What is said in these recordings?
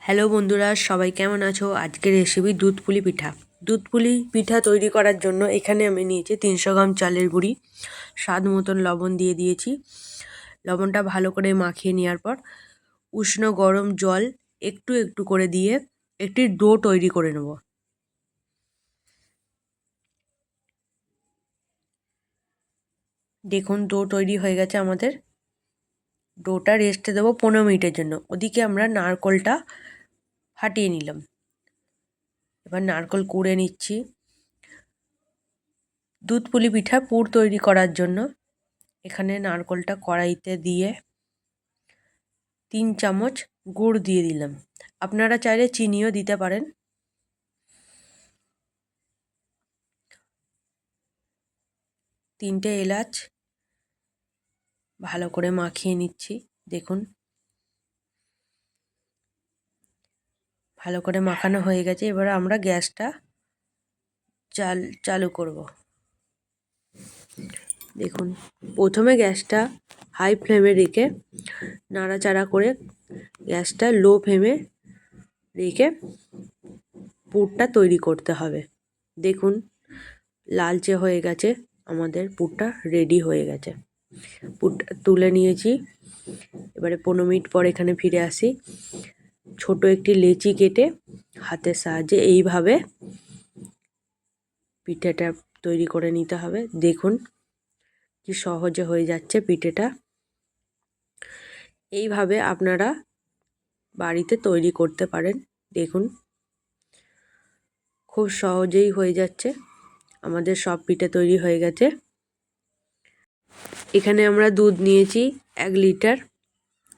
Hello বন্ধুরা, সবাই কেমন আছো? আজকের রেসিপি দুধ পুলি পিঠা। দুধ পুলি পিঠা তৈরি করার জন্য এখানে আমি নিয়েছি 300 গ্রাম চালের গুঁড়ি, স্বাদ মতন লবণ দিয়ে দিয়েছি। লবণটা ভালো করে মাখিয়ে নেওয়ার পর উষ্ণ গরম জল একটু একটু করে দিয়ে একটি ডো তৈরি করে নেব। দেখুন ডো তৈরি হয়ে গেছে আমাদের। ডোটা রেস্টে দেবো 15 মিনিটের জন্য। ওদিকে আমরা নারকোলটা ফাটিয়ে নিলাম। এবার নারকোল কুড়ে নিচ্ছি। দুধ পুলি পিঠা পুর তৈরি করার জন্য এখানে নারকোলটা কড়াইতে দিয়ে 3 চামচ গুড় দিয়ে দিলাম। আপনারা চাইলে চিনিও দিতে পারেন। তিনটে এলাচ ভালো করে মাখিয়ে নিচ্ছি। দেখুন ভালো করে মাখানো হয়ে গেছে। এবার আমরা গ্যাসটা চালু করব। দেখুন প্রথমে গ্যাসটা হাই ফ্লেমে রেখে নাড়াচাড়া করে গ্যাসটা লো ফ্লেমে রেখে পুরটা তৈরি করতে হবে। দেখুন লালচে হয়ে গেছে, আমাদের পুরটা রেডি হয়ে গেছে। পুরটা তুলে নিয়েছি। এবারে 15 মিনিট পর এখানে ফিরে আসি। ছোট একটি লেচি কেটে হাতের সাহায্যে এইভাবে পিঠেটা তৈরি করে নিতে হবে। দেখুন কি সহজে হয়ে যাচ্ছে পিঠেটা। এইভাবে আপনারা বাড়িতে তৈরি করতে পারেন। দেখুন খুব সহজেই হয়ে যাচ্ছে। আমাদের সব পিঠে তৈরি হয়ে গেছে। এখানে আমরা দুধ নিয়েছি 1 লিটার।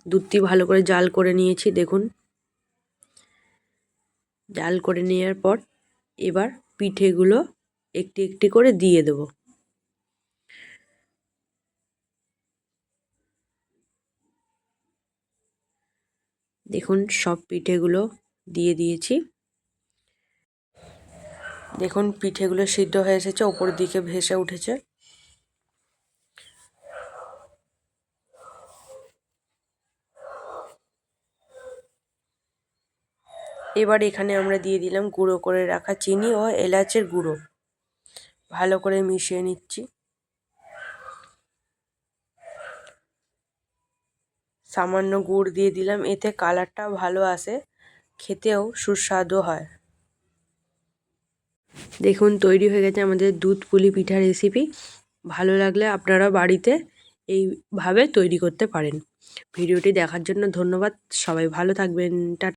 দুধটি ভালো করে জাল করে নিয়েছি। দেখুন জাল করে নেওয়ার পর এবার পিঠেগুলো একটি একটি করে দিয়ে দেব। দেখুন সব পিঠেগুলো দিয়ে দিয়েছি। দেখুন পিঠেগুলো সিদ্ধ হয়ে এসেছে, ওপর দিকে ভেসে উঠেছে। এবার এখানে আমরা দিয়ে দিলাম গুঁড়ো করে রাখা চিনি ও এলাচের গুঁড়ো। ভালো করে মিশিয়ে নিচ্ছি। সামান্য গুড় দিয়ে দিলাম, এতে কালারটাও ভালো আসে, খেতেও সুস্বাদু হয়। দেখুন তৈরি হয়ে গেছে আমাদের দুধ পুলি পিঠা রেসিপি। ভালো লাগলে আপনারা বাড়িতে এইভাবে তৈরি করতে পারেন। ভিডিওটি দেখার জন্য ধন্যবাদ। সবাই ভালো থাকবেন। টাটা।